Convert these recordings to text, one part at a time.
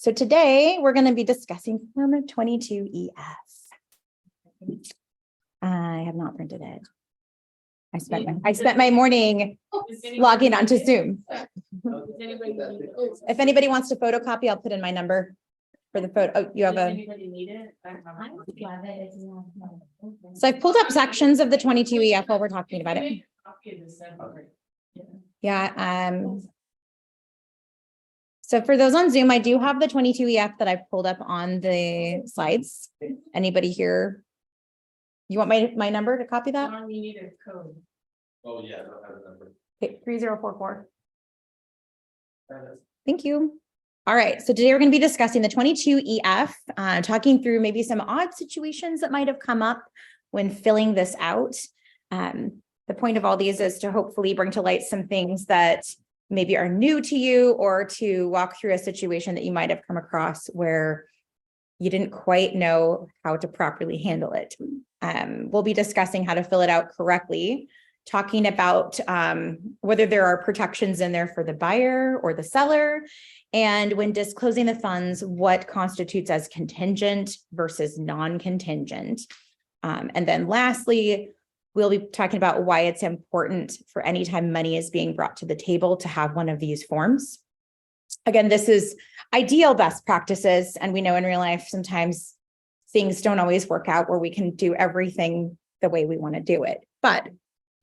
So today we're going to be discussing Form 22EF. I have not printed it. I spent my morning logging onto Zoom. If anybody wants to photocopy, I'll put in my number for the photo. Oh, you have a. So I've pulled up sections of the 22EF while we're talking about it. Yeah. So for those on Zoom, I do have the 22EF that I've pulled up on the slides. Anybody here? You want my number to copy that? No, you need a code. Oh, yeah, I don't have a number. Okay, 3044. Thank you. All right, so today we're going to be discussing the 22EF, talking through maybe some odd situations that might have come up when filling this out. The point of all these is to hopefully bring to light some things that maybe are new to you, or to walk through a situation that you might have come across where you didn't quite know how to properly handle it. We'll be discussing how to fill it out correctly, talking about whether there are protections in there for the buyer or the seller, and when disclosing the funds, what constitutes as contingent versus non-contingent. And then lastly, we'll be talking about why it's important for any time money is being brought to the table to have one of these forms. Again, this is ideal best practices, and we know in real life sometimes things don't always work out where we can do everything the way we want to do it. But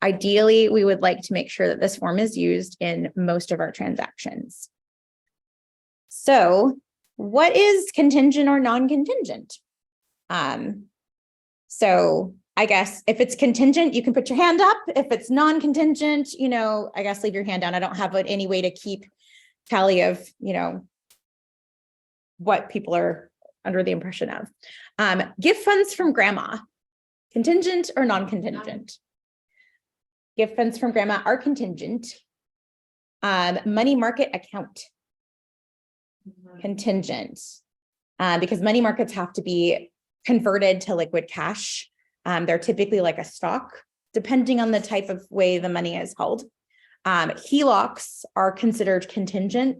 ideally, we would like to make sure that this form is used in most of our transactions. So what is contingent or non-contingent? So I guess if it's contingent, you can put your hand up. If it's non-contingent, I guess leave your hand down. I don't have any way to keep tally of, what people are under the impression of. Gift funds from grandma, contingent or non-contingent? Gift funds from grandma are contingent. Money market account, contingent, because money markets have to be converted to liquid cash. They're typically like a stock, depending on the type of way the money is held. HELOCs are considered contingent.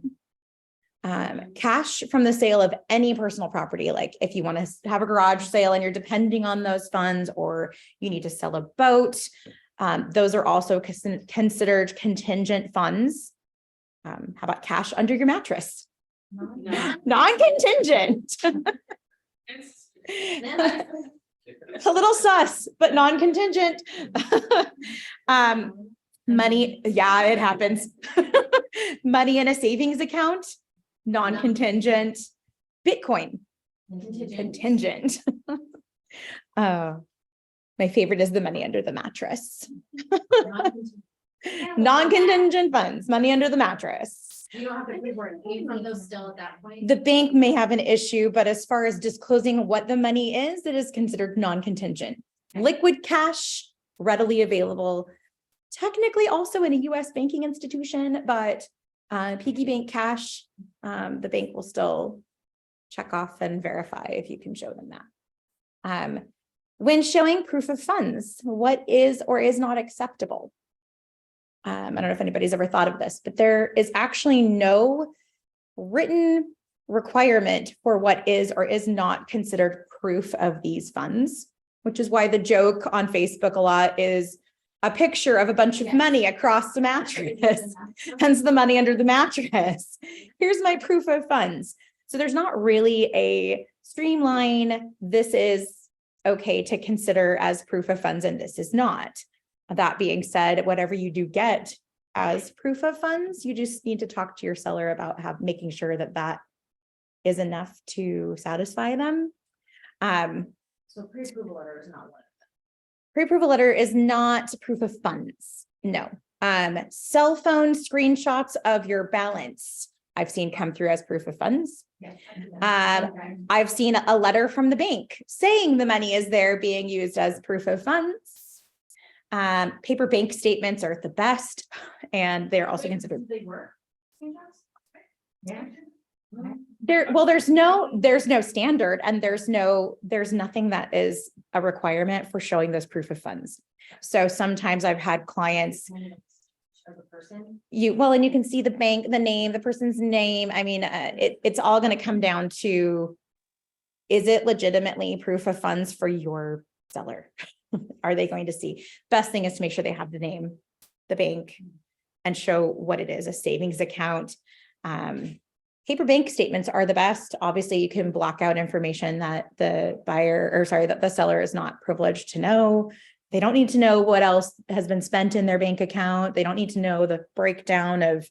Cash from the sale of any personal property, like if you want to have a garage sale and you're depending on those funds, or you need to sell a boat, those are also considered contingent funds. How about cash under your mattress? Non-contingent. A little sus, but non-contingent. Money, yeah, it happens. Money in a savings account, non-contingent. Bitcoin, contingent. My favorite is the money under the mattress. Non-contingent funds, money under the mattress. You don't have to pay for it. Those still at that point. The bank may have an issue, but as far as disclosing what the money is, it is considered non-contingent. Liquid cash, readily available, technically also in a US banking institution, but piggy bank cash, the bank will still check off and verify if you can show them that. When showing proof of funds, what is or is not acceptable? I don't know if anybody's ever thought of this, but there is actually no written requirement for what is or is not considered proof of these funds, which is why the joke on Facebook a lot is a picture of a bunch of money across the mattress, hence the money under the mattress. Here's my proof of funds. So there's not really a streamline. This is okay to consider as proof of funds, and this is not. That being said, whatever you do get as proof of funds, you just need to talk to your seller about making sure that that is enough to satisfy them. So pre-approval letter is not one of them. Pre-approval letter is not proof of funds. No. Cell phone screenshots of your balance, I've seen come through as proof of funds. Yes. I've seen a letter from the bank saying the money is there being used as proof of funds. Paper bank statements are the best, and they're also considered. They were. Yeah. There's no standard, and there's nothing that is a requirement for showing those proof of funds. So sometimes I've had clients as a person. and you can see the bank, the name, the person's name. I mean, it's all going to come down to, is it legitimately proof of funds for your seller? Are they going to see? Best thing is to make sure they have the name, the bank, and show what it is, a savings account. Paper bank statements are the best. Obviously, you can block out information that the that the seller is not privileged to know. They don't need to know what else has been spent in their bank account. They don't need to know the breakdown of,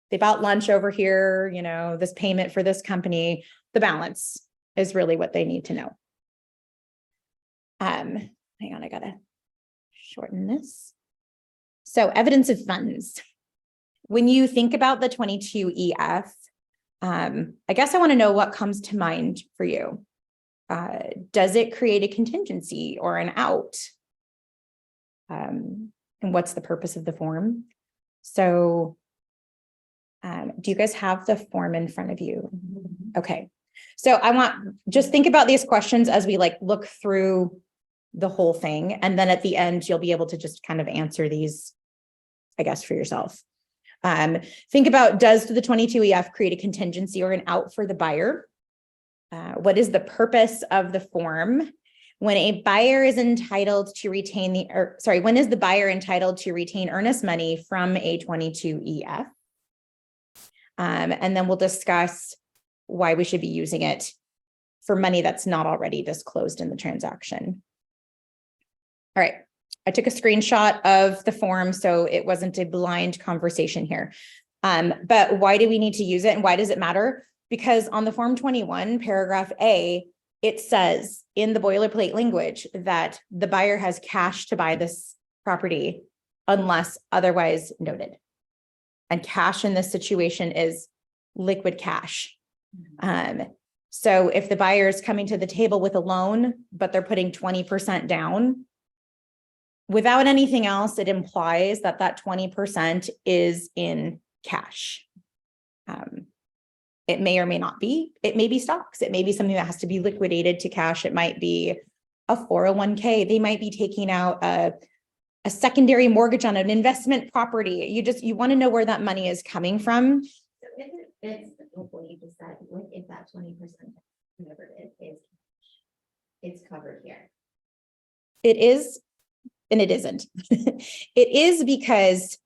they bought lunch over here, you know, this payment for this company. The balance is really what they need to know. Hang on, I gotta shorten this. So evidence of funds. When you think about the 22EF, I guess I want to know what comes to mind for you. Does it create a contingency or an out? And what's the purpose of the form? So, do you guys have the form in front of you? Okay. So just think about these questions as we look through the whole thing. And then at the end, you'll be able to just kind of answer these, I guess, for yourself. Think about, does the 22EF create a contingency or an out for the buyer? What is the purpose of the form? When a buyer is entitled to retain when is the buyer entitled to retain earnest money from a 22EF? And then we'll discuss why we should be using it for money that's not already disclosed in the transaction. All right. I took a screenshot of the form, so it wasn't a blind conversation here. But why do we need to use it and why does it matter? Because on the Form 21, paragraph A, it says in the boilerplate language that the buyer has cash to buy this property unless otherwise noted. And cash in this situation is liquid cash. So if the buyer is coming to the table with a loan, but they're putting 20% down, without anything else, it implies that that 20% is in cash. It may or may not be. It may be stocks. It may be something that has to be liquidated to cash. It might be a 401k. They might be taking out a secondary mortgage on an investment property. You want to know where that money is coming from. So if it's what you just said, like if that 20%, whatever it is, it's covered here. It is, and it isn't. It is because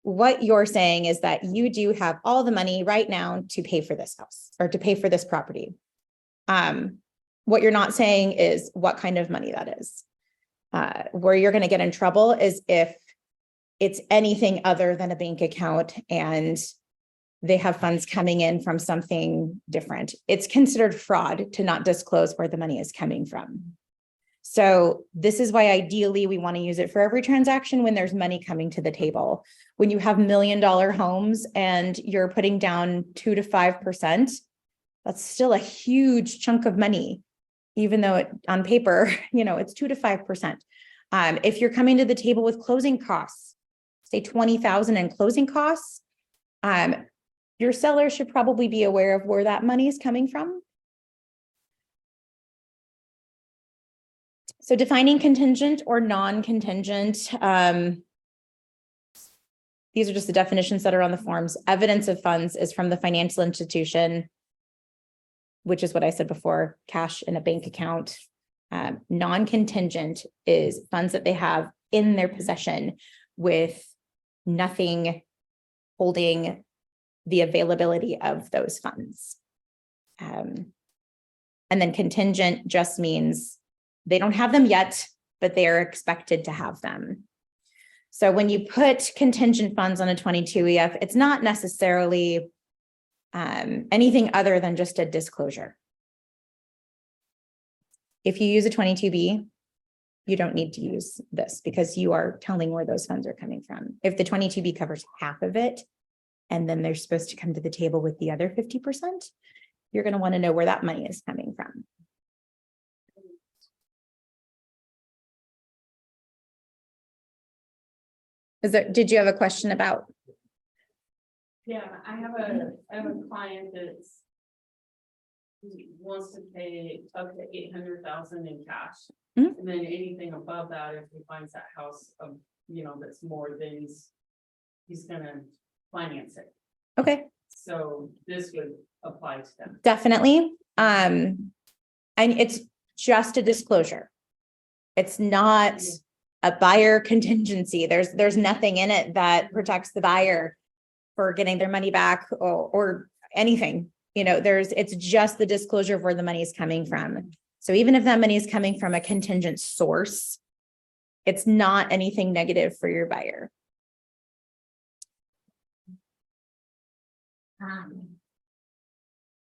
what you're saying is that you do have all the money right now to pay for this house or to pay for this property. What you're not saying is what kind of money that is. Where you're going to get in trouble is if it's anything other than a bank account and they have funds coming in from something different. It's considered fraud to not disclose where the money is coming from. So this is why ideally we want to use it for every transaction when there's money coming to the table. When you have $1 million homes and you're putting down 2 to 5%, that's still a huge chunk of money, even though on paper, it's 2 to 5%. If you're coming to the table with closing costs, say $20,000 in closing costs, your seller should probably be aware of where that money is coming from. So defining contingent or non-contingent, these are just the definitions that are on the forms. Evidence of funds is from the financial institution, which is what I said before, cash in a bank account. Non-contingent is funds that they have in their possession with nothing holding the availability of those funds. And then contingent just means they don't have them yet, but they are expected to have them. So when you put contingent funds on a 22EF, it's not necessarily anything other than just a disclosure. If you use a 22B, you don't need to use this because you are telling where those funds are coming from. If the 22B covers half of it, and then they're supposed to come to the table with the other 50%, you're going to want to know where that money is coming from. Did you have a question about? Yeah, I have a client that's wants to pay up to 800,000 in cash. Mm-hmm. And then anything above that, if he finds that house that's more than he's he's gonna finance it. Okay, So this would apply to them. definitely. And it's just a disclosure. It's not a buyer contingency. There's nothing in it that protects the buyer for getting their money back or anything. You know, it's just the disclosure of where the money is coming from. So even if that money is coming from a contingent source, it's not anything negative for your buyer.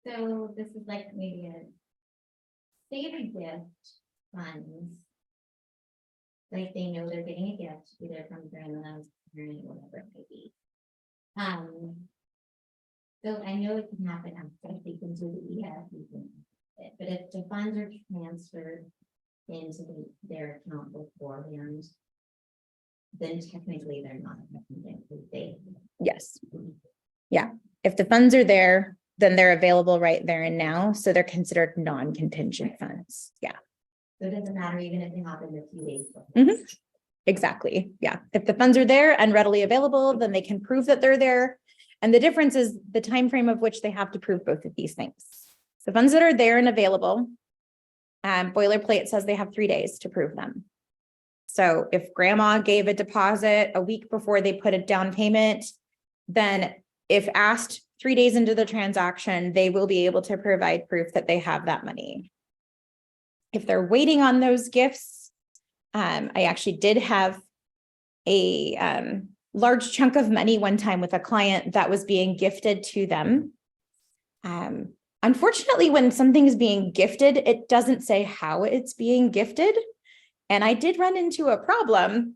So this is like maybe a save a gift funds. Like they know they're getting a gift either from grandma, parent, whatever it may be. So I know it can happen after they can do the EF, but if the funds are transferred into their account beforehand, then technically they're not. They, Yes. Yeah. If the funds are there, then they're available right there and now. So they're considered non-contingent funds. Yeah, so it doesn't matter even if it happened a few days. before. Mhm. Exactly. Yeah. If the funds are there and readily available, then they can prove that they're there. And the difference is the time frame of which they have to prove both of these things. The funds that are there and available, boilerplate says they have 3 days to prove them. So if grandma gave a deposit a week before they put a down payment, then if asked 3 days into the transaction, they will be able to provide proof that they have that money. If they're waiting on those gifts, I actually did have a large chunk of money one time with a client that was being gifted to them. Unfortunately, when something is being gifted, it doesn't say how it's being gifted. And I did run into a problem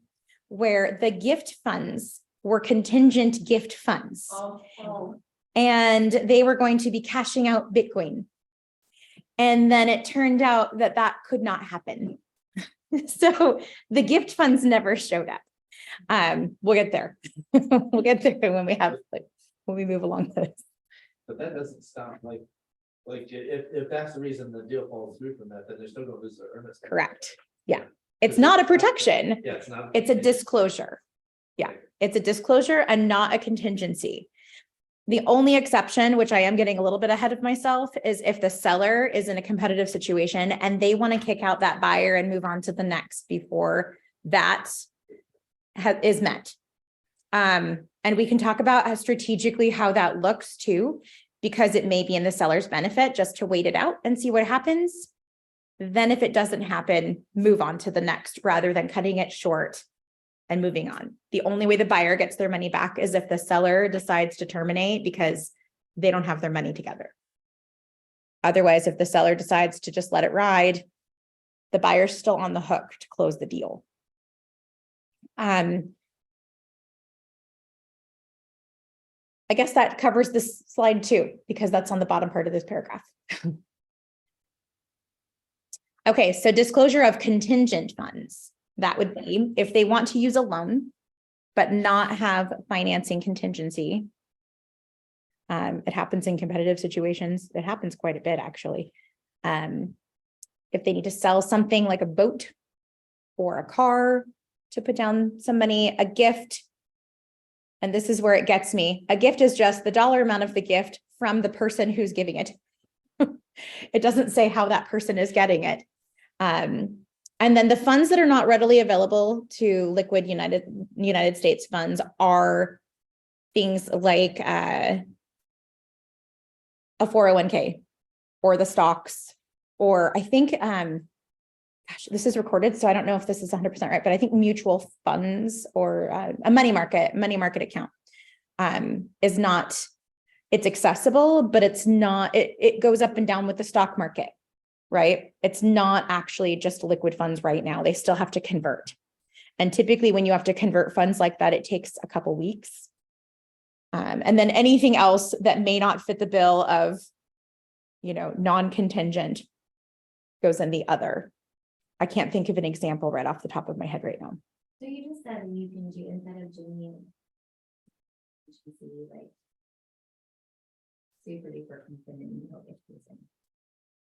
where the gift funds were contingent gift funds. And they were going to be cashing out Bitcoin. And then it turned out that that could not happen. So the gift funds never showed up. We'll get there. We'll get there when we move along this. But that doesn't stop, if that's the reason the deal falls through from that, then they're still gonna lose their earnest. Correct. Yeah. It's not a protection. Yeah, it's not. It's a disclosure. Yeah, it's a disclosure and not a contingency. The only exception, which I am getting a little bit ahead of myself, is if the seller is in a competitive situation and they want to kick out that buyer and move on to the next before that is met. And we can talk about how strategically how that looks too, because it may be in the seller's benefit just to wait it out and see what happens. Then if it doesn't happen, move on to the next rather than cutting it short and moving on. The only way the buyer gets their money back is if the seller decides to terminate because they don't have their money together. Otherwise, if the seller decides to just let it ride, the buyer's still on the hook to close the deal. I guess that covers this slide too, because that's on the bottom part of this paragraph. Okay, so disclosure of contingent funds. That would be if they want to use a loan, but not have financing contingency. It happens in competitive situations. It happens quite a bit, actually. If they need to sell something like a boat or a car to put down some money, a gift. And this is where it gets me. A gift is just the dollar amount of the gift from the person who's giving it. It doesn't say how that person is getting it. And then the funds that are not readily available to liquid United States funds are things like a 401k or the stocks, or I think, gosh, this is recorded, so I don't know if this is 100% right, but I think mutual funds or a money market account is not, it's accessible, but it's not, it goes up and down with the stock market. Right? It's not actually just liquid funds right now. They still have to convert. And typically when you have to convert funds like that, it takes a couple weeks. And then anything else that may not fit the bill of, non-contingent goes in the other. I can't think of an example right off the top of my head right now. So you just said you can do, instead of doing like super duper confident you don't get to.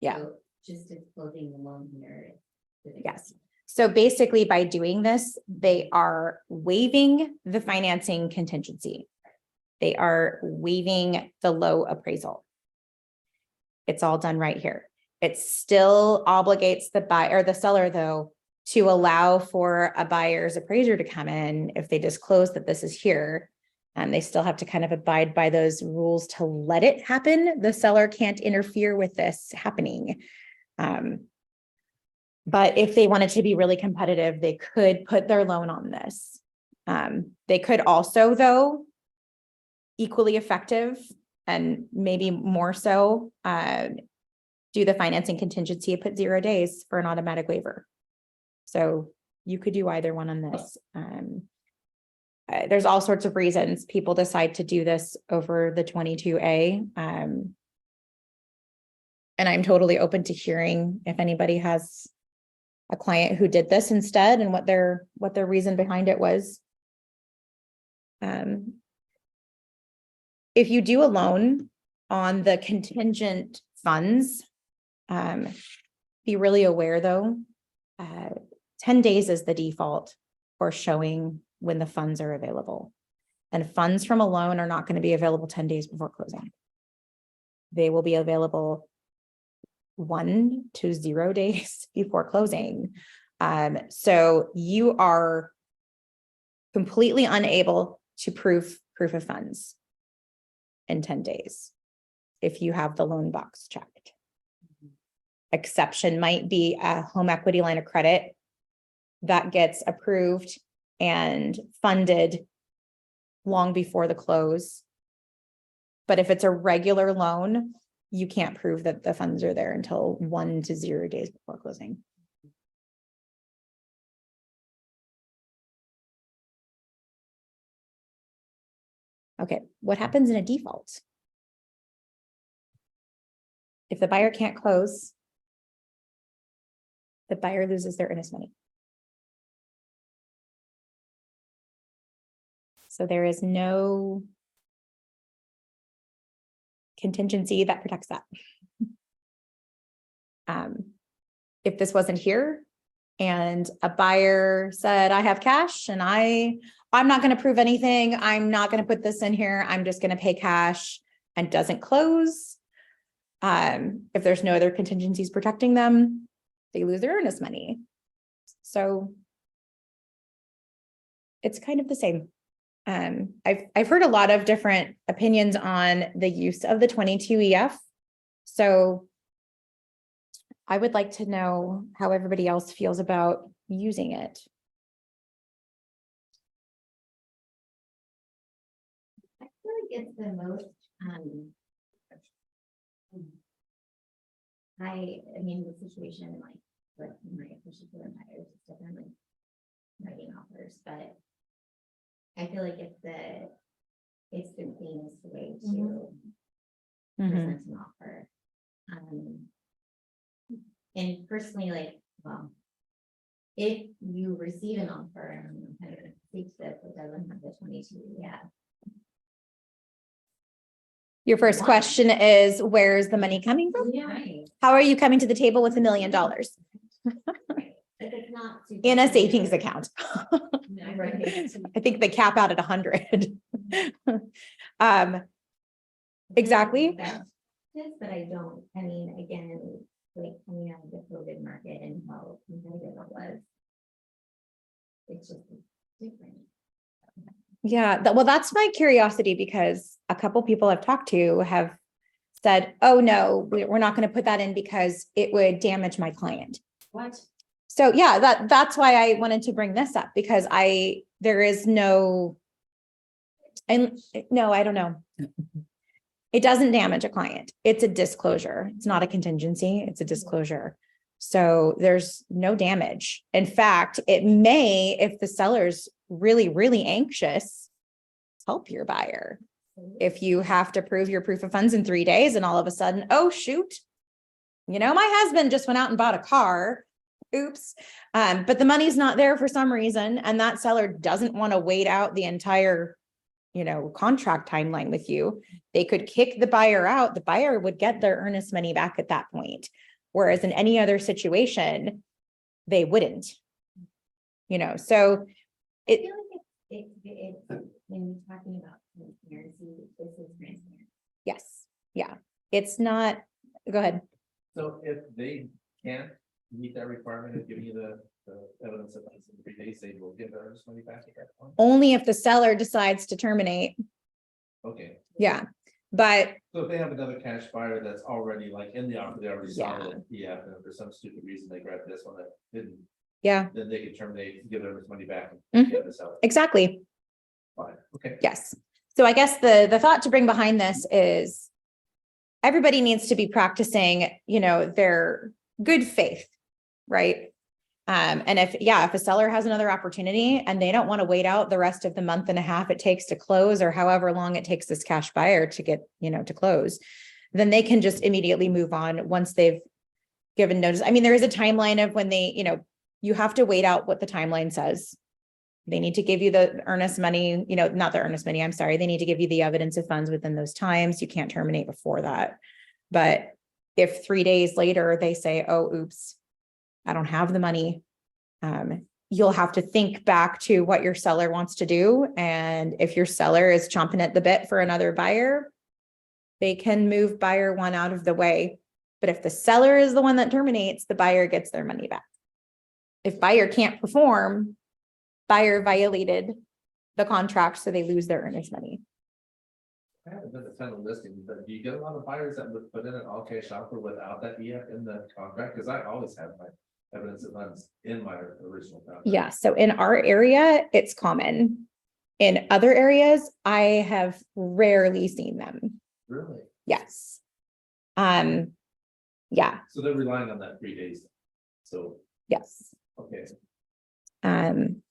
Yeah. So just disclosing the loan here. Yes. So basically by doing this, they are waiving the financing contingency. They are waiving the low appraisal. It's all done right here. It still obligates the buyer or the seller though, to allow for a buyer's appraiser to come in if they disclose that this is here. And they still have to kind of abide by those rules to let it happen. The seller can't interfere with this happening. But if they wanted to be really competitive, they could put their loan on this. They could also, though, equally effective and maybe more so, do the financing contingency, put 0 days for an automatic waiver. So you could do either one on this. There's all sorts of reasons people decide to do this over the 22A. And I'm totally open to hearing if anybody has a client who did this instead and what their reason behind it was. If you do a loan on the contingent funds, be really aware though, 10 days is the default for showing when the funds are available. And funds from a loan are not going to be available 10 days before closing. They will be available 1 to 0 days before closing. So you are completely unable to prove proof of funds in 10 days if you have the loan box checked. Exception might be a home equity line of credit that gets approved and funded long before the close. But if it's a regular loan, you can't prove that the funds are there until 1 to 0 days before closing. Okay, what happens in a default? If the buyer can't close, the buyer loses their earnest money. So there is no contingency that protects that. If this wasn't here and a buyer said, I have cash and I'm not going to prove anything. I'm not going to put this in here. I'm just going to pay cash and doesn't close. If there's no other contingencies protecting them, they lose their earnest money. So it's kind of the same. I've heard a lot of different opinions on the use of the 22EF. So I would like to know how everybody else feels about using it. I feel like it's the most, I mean, the situation like with my particular buyers is different, like writing offers, but I feel like it's the cleanest way to present an offer. And personally, like, well, if you receive an offer and kind of speaks that it doesn't have the 22, Your first question is, where's the money coming from? Right. How are you coming to the table with $1 million Right. If it's not super in a clear, savings account? right. I think they cap out at 100. Exactly. Yes, but I don't, I mean, again, like coming out of the COVID market and how competitive it was. It's just different. Yeah, well, that's my curiosity because a couple people I've talked to have said, oh, no, we're not going to put that in because it would damage my client. What? So yeah, that's why I wanted to bring this up because there is no, and no, I don't know. It doesn't damage a client. It's a disclosure. It's not a contingency. It's a disclosure. So there's no damage. In fact, it may, if the seller's really, really anxious, help your buyer. If you have to prove your proof of funds in 3 days and all of a sudden, oh, shoot, my husband just went out and bought a car. Oops. But the money's not there for some reason. And that seller doesn't want to wait out the entire, contract timeline with you. They could kick the buyer out. The buyer would get their earnest money back at that point. Whereas in any other situation, they wouldn't. so I feel like when you're talking about transparency, this is transparent. yes, yeah, it's not, go ahead. So if they can't meet that requirement of giving you the evidence of funds in 3 days, they will give their earnest money back at that point? Only if the seller decides to terminate, Okay, yeah, but so if they have another cash buyer that's already like in the offer, they already saw Yeah. it, yeah, and for some stupid reason they grabbed this one that didn't, yeah, then they could terminate, give their earnest money back. Mhm. And get this out. exactly. Fine, okay. Yes. So I guess the thought to bring behind this is everybody needs to be practicing, their good faith, right? And if a seller has another opportunity and they don't want to wait out the rest of the month and a half it takes to close, or however long it takes this cash buyer to get, to close, then they can just immediately move on once they've given notice. I mean, there is a timeline of when they, you have to wait out what the timeline says. They need to give you the earnest money, not the earnest money, I'm sorry. They need to give you the evidence of funds within those times. You can't terminate before that. But if 3 days later they say, oh, oops, I don't have the money, you'll have to think back to what your seller wants to do. And if your seller is chomping at the bit for another buyer, they can move buyer one out of the way. But if the seller is the one that terminates, the buyer gets their money back. If buyer can't perform, buyer violated the contract, so they lose their earnest money. I haven't done a ton of listings, but do you get a lot of buyers that would put in an all cash offer without that EF in the contract? Because I always have my evidence of funds in my original contract. Yeah, so in our area, it's common. In other areas, I have rarely seen them. Really? Yes. Yeah, So they're relying on that 3 days. So, yes. okay. And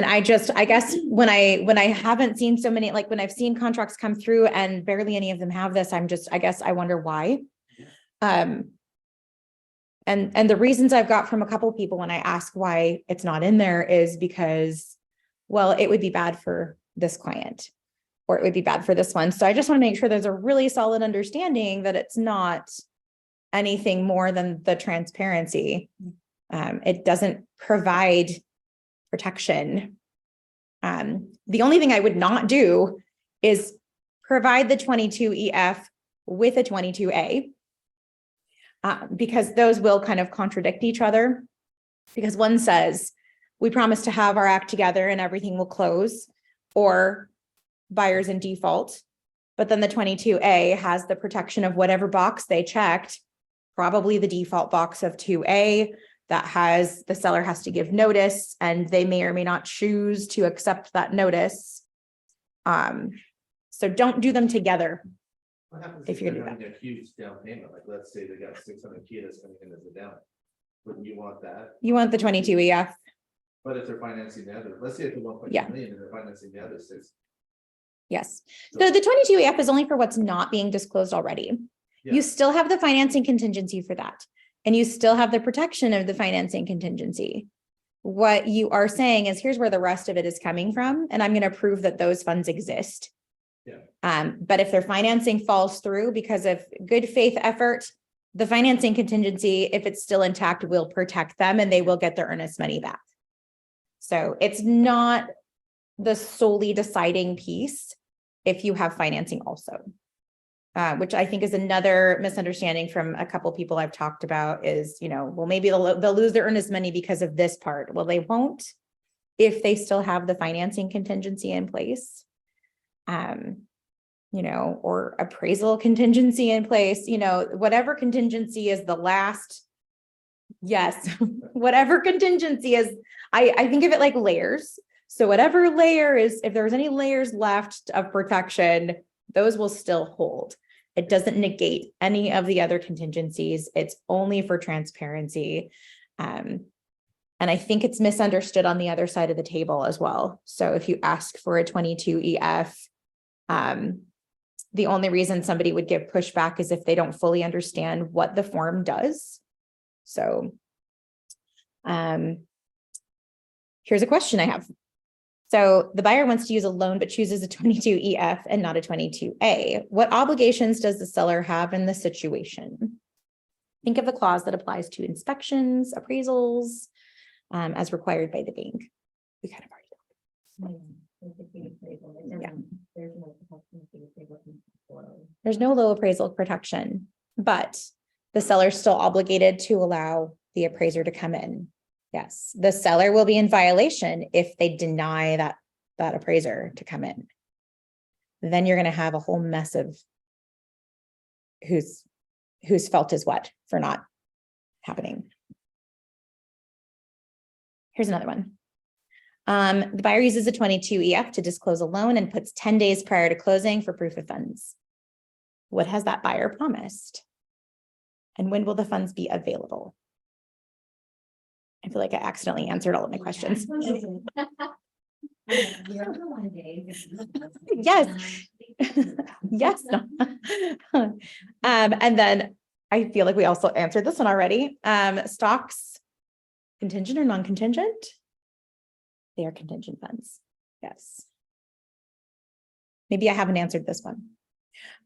I guess when I haven't seen so many, like when I've seen contracts come through and barely any of them have this, I guess I wonder why. And the reasons I've got from a couple people when I ask why it's not in there is because, well, it would be bad for this client, or it would be bad for this one. So I just want to make sure there's a really solid understanding that it's not anything more than the transparency. It doesn't provide protection. The only thing I would not do is provide the 22 EF with a 22A, because those will kind of contradict each other. Because one says, we promise to have our act together and everything will close, or buyers in default. But then the 22A has the protection of whatever box they checked, probably the default box of 2A, that has the seller has to give notice, and they may or may not choose to accept that notice. So don't do them together. What happens If if you're you're gonna having a huge down payment? Like, let's say they got 600K that's coming in as a down. Wouldn't you want that? You want the 22 EF. But if they're financing the other, let's say it's a 1.2 Yeah. million and they're financing the other 6. Yes. So the 22 EF is only for what's not being disclosed already. Yeah. You still have the financing contingency for that. And you still have the protection of the financing contingency. What you are saying is, here's where the rest of it is coming from, and I'm going to prove that those funds exist. Yeah. But if their financing falls through because of good faith effort, the financing contingency, if it's still intact, will protect them and they will get their earnest money back. So it's not the solely deciding piece if you have financing also. Which I think is another misunderstanding from a couple people I've talked about is, well, maybe they'll lose their earnest money because of this part. Well, they won't if they still have the financing contingency in place, or appraisal contingency in place, whatever contingency is the last. Yes, whatever contingency is, I think of it like layers. So whatever layer is, if there's any layers left of protection, those will still hold. It doesn't negate any of the other contingencies. It's only for transparency. And I think it's misunderstood on the other side of the table as well. So if you ask for a 22 EF, the only reason somebody would give pushback is if they don't fully understand what the form does. So here's a question I have. So the buyer wants to use a loan, but chooses a 22 EF and not a 22A. What obligations does the seller have in this situation? Think of the clause that applies to inspections, appraisals, as required by the bank. We kind of already. Yeah. There's no protection for the table. There's no low appraisal protection, but the seller's still obligated to allow the appraiser to come in. Yes, the seller will be in violation if they deny that appraiser to come in. Then you're gonna have a whole mess of whose fault is what for not happening. Here's another one. The buyer uses a 22 EF to disclose a loan and puts 10 days prior to closing for proof of funds. What has that buyer promised? And when will the funds be available? I feel like I accidentally answered all of my questions. Yes. Yes. And then I feel like we also answered this one already. Stocks, contingent or non-contingent? They are contingent funds. Yes. Maybe I haven't answered this one.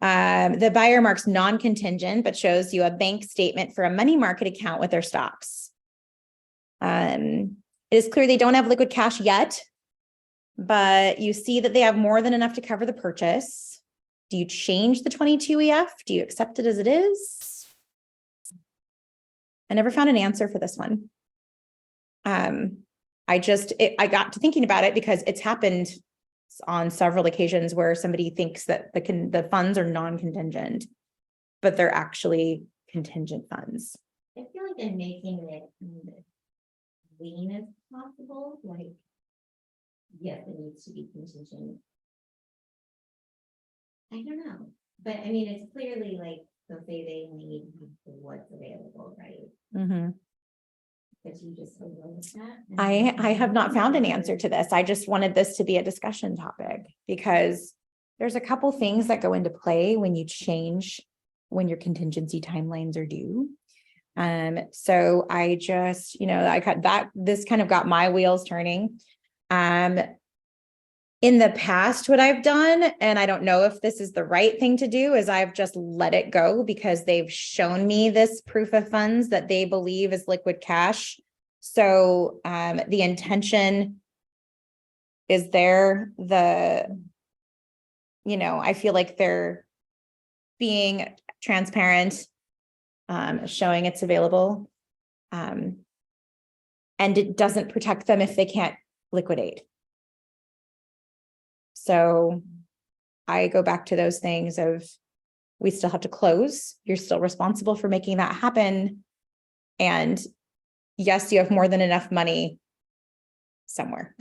The buyer marks non-contingent, but shows you a bank statement for a money market account with their stocks. It is clear they don't have liquid cash yet, but you see that they have more than enough to cover the purchase. Do you change the 22 EF? Do you accept it as it is? I never found an answer for this one. I got to thinking about it because it's happened on several occasions where somebody thinks that the funds are non-contingent, but they're actually contingent funds. I feel like they're making it kind of lean as possible, like, yes, it needs to be contingent. I don't know, but I mean, it's clearly like, they'll say they need what's available, right? Mm-hmm. But you just overlook that. I have not found an answer to this. I just wanted this to be a discussion topic because there's a couple things that go into play when you change when your contingency timelines are due. So I just, I got that, this kind of got my wheels turning. In the past, what I've done, and I don't know if this is the right thing to do, is I've just let it go because they've shown me this proof of funds that they believe is liquid cash. So the intention is there. I feel like they're being transparent, showing it's available. And it doesn't protect them if they can't liquidate. So I go back to those things of we still have to close. You're still responsible for making that happen. And yes, you have more than enough money somewhere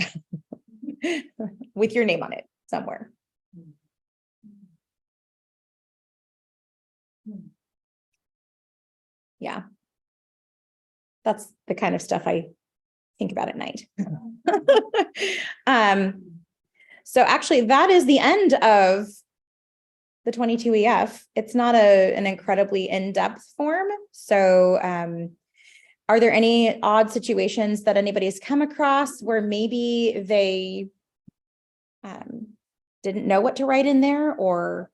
with your name on it somewhere. Yeah. That's the kind of stuff I think about at night. So actually, that is the end of the 22 EF. It's not an incredibly in-depth form. So are there any odd situations that anybody's come across where maybe they didn't know what to write in there? Or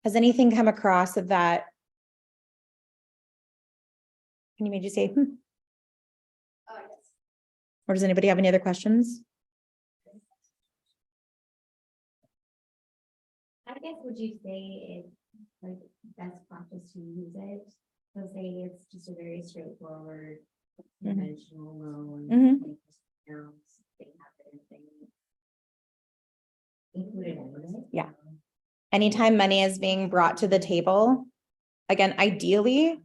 has anything come across of that? Can you maybe say, yes. Or does anybody have any other questions? I guess, would you say it's like best practice to use it? So say it's just a very straightforward conventional loan. They have everything included in it. Yeah. Anytime money is being brought to the table, again, ideally,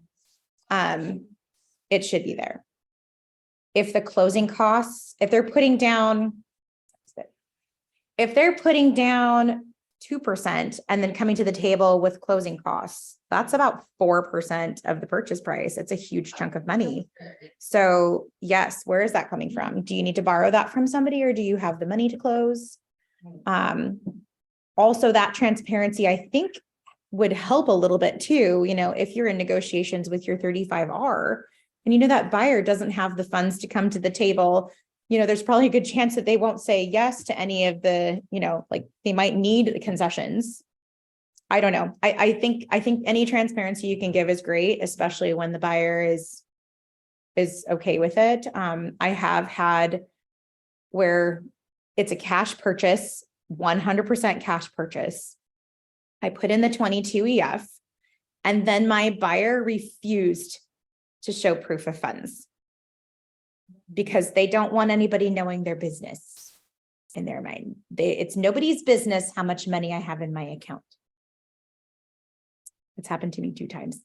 it should be there. If the closing costs, if they're putting down 2% and then coming to the table with closing costs, that's about 4% of the purchase price. It's a huge chunk of money. So yes, where is that coming from? Do you need to borrow that from somebody or do you have the money to close? Also, that transparency, I think, would help a little bit too. If you're in negotiations with your 35R and that buyer doesn't have the funds to come to the table, there's probably a good chance that they won't say yes to any of the, like they might need the concessions. I don't know. I think any transparency you can give is great, especially when the buyer is okay with it. I have had where it's a cash purchase, 100% cash purchase. I put in the 22 EF, and then my buyer refused to show proof of funds because they don't want anybody knowing their business in their mind. It's nobody's business how much money I have in my account. It's happened to me 2 times.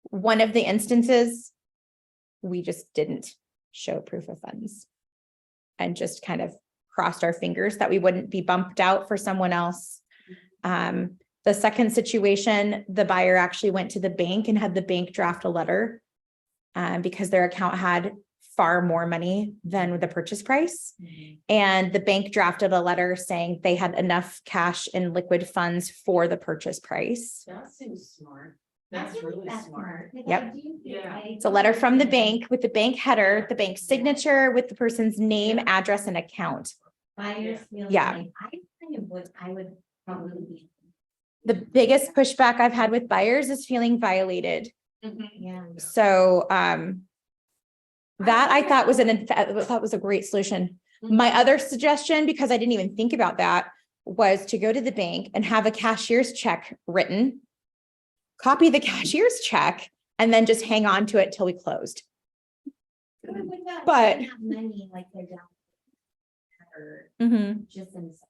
One of the instances, we just didn't show proof of funds and just kind of crossed our fingers that we wouldn't be bumped out for someone else. The second situation, the buyer actually went to the bank and had the bank draft a letter because their account had far more money than the purchase price. And the bank drafted a letter saying they had enough cash and liquid funds for the purchase price. That seems smart. I That's feel like really that's smart. 'cause Yep. I do feel Yeah. like- It's a letter from the bank with the bank header, the bank signature with the person's name, address, and account. Buyers feel Yeah. like, I would probably be, The biggest pushback I've had with buyers is feeling violated. yeah. So, that I thought was a great solution. My other suggestion, because I didn't even think about that, was to go to the bank and have a cashier's check written, copy the cashier's check, and then just hang on to it till we closed. But- Money like they're down. Or Mhm. just in separate.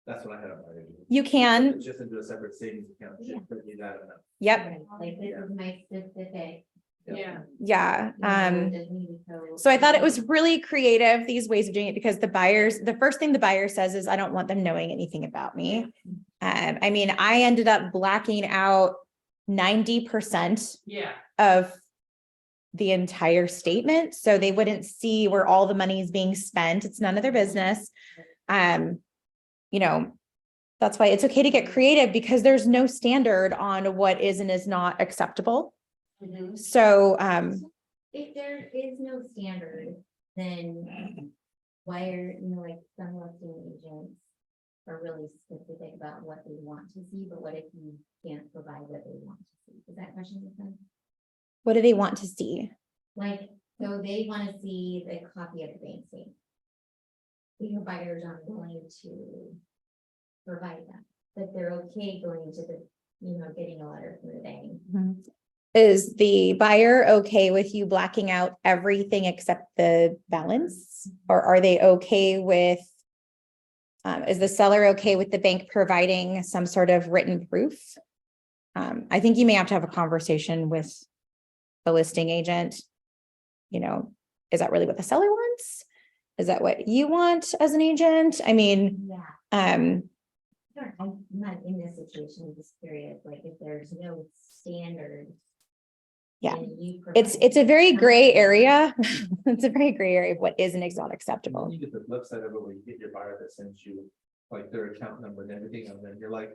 That's what I had on my. You can, Just into a separate savings account, Yeah. just put you that enough. yep, Like this is my specific. Yeah. yeah. you know, it doesn't need to go- So I thought it was really creative, these ways of doing it, because the first thing the buyer says is, I don't want them knowing anything about me. I mean, I ended up blacking out 90% Yeah. of the entire statement, so they wouldn't see where all the money is being spent. It's none of their business. You know, that's why it's okay to get creative, because there's no standard on what is and is not acceptable. Mhm. So, If there is no standard, then why are, like some listing agents are really specific about what they want to see, but what if you can't provide what they want to see? Does that question make sense? what do they want to see? Like, so they want to see the copy of the bank statement. Your buyers aren't willing to provide that, but they're okay going to the, getting a letter from the bank. Is the buyer okay with you blacking out everything except the balance? Or are they okay with, is the seller okay with the bank providing some sort of written proof? I think you may have to have a conversation with the listing agent. Is that really what the seller wants? Is that what you want as an agent? I mean, Yeah, sure, I'm not in this situation, I'm just curious, like if there's no standard. Yeah. then you it's a very gray area. It's a very gray area of what is and is not And then acceptable. you get the flip side of it, where you get your buyer that sends you like their account number and everything, and then you're like.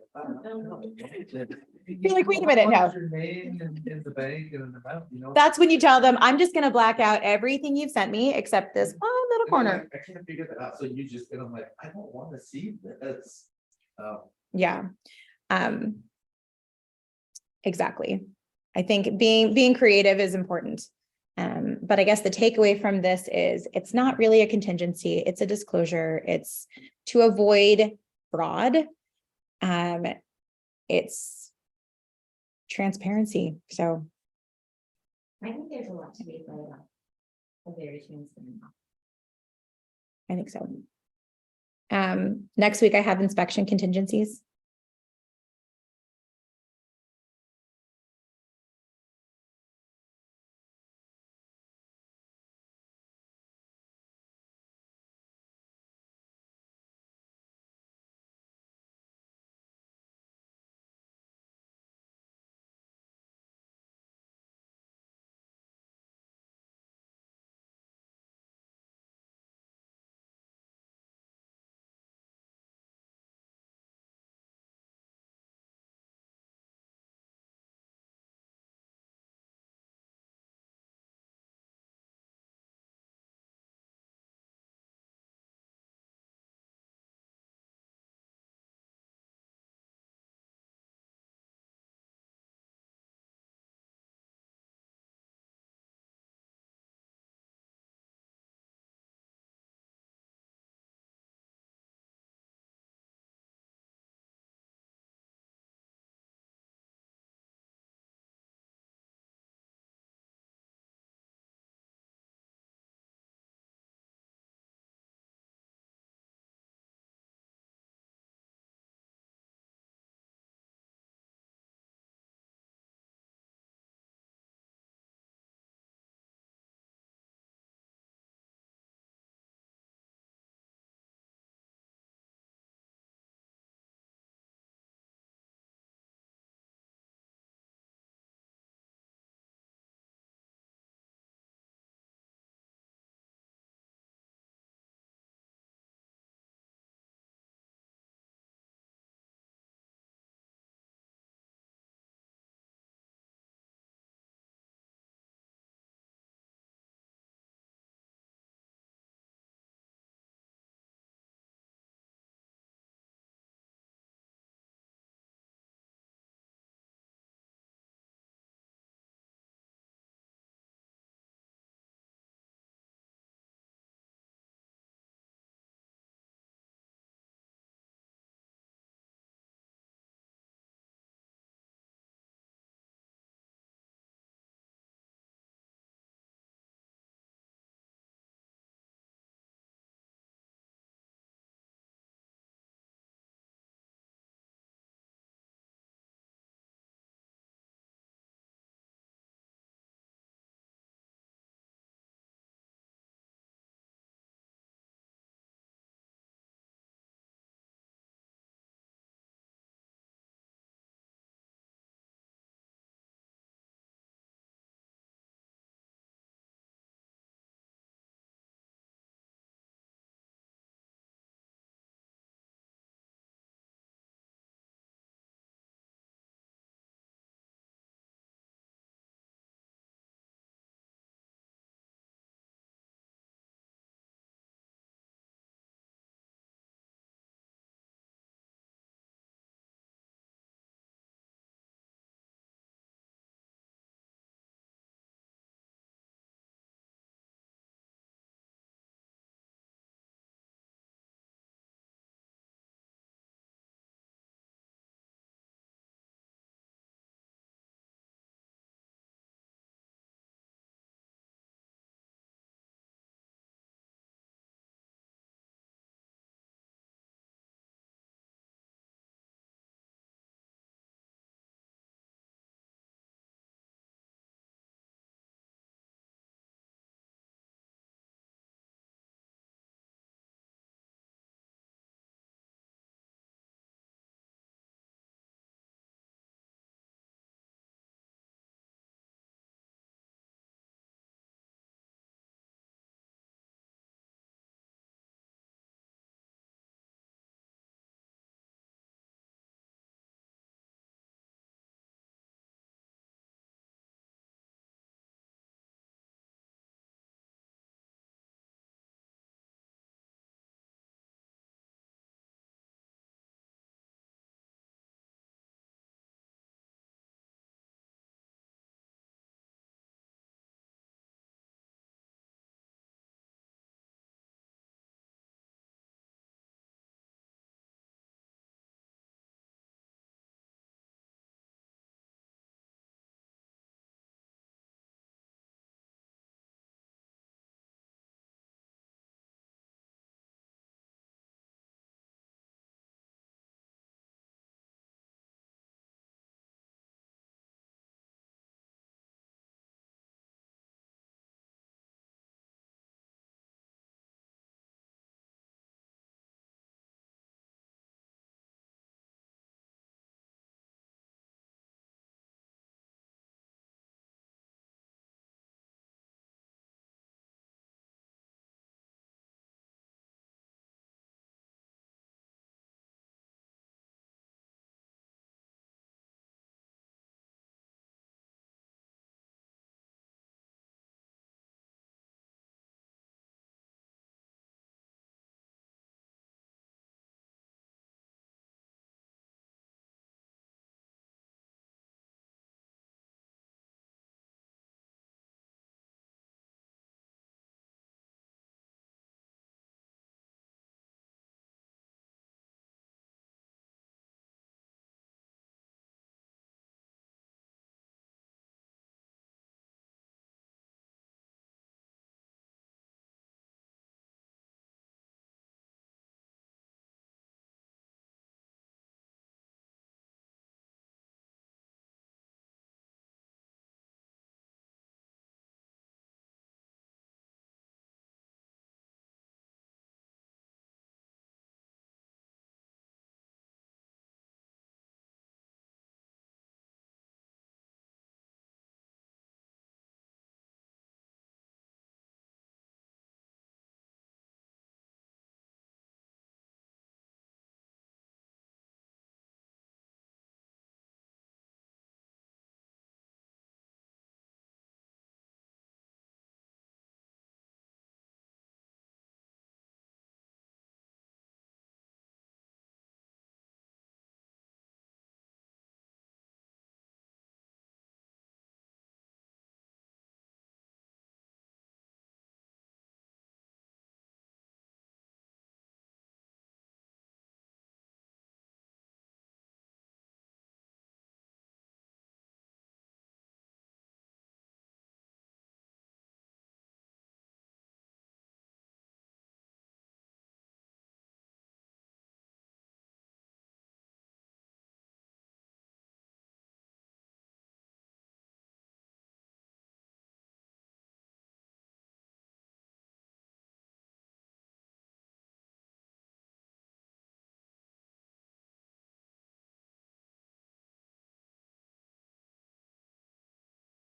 You're like, wait a minute, no. What's your name and in the bank and in the amount, That's when you tell them, I'm just gonna black out everything you've sent me except this one little And you're corner. like, I can't figure that out, so you just, and I'm like, I don't wanna see this. Yeah. Exactly. I think being creative is important. But I guess the takeaway from this is it's not really a contingency, it's a disclosure, it's to avoid fraud. It's transparency. So I think there's a lot to be said about a very transparent. I think so. Next week I have inspection contingencies.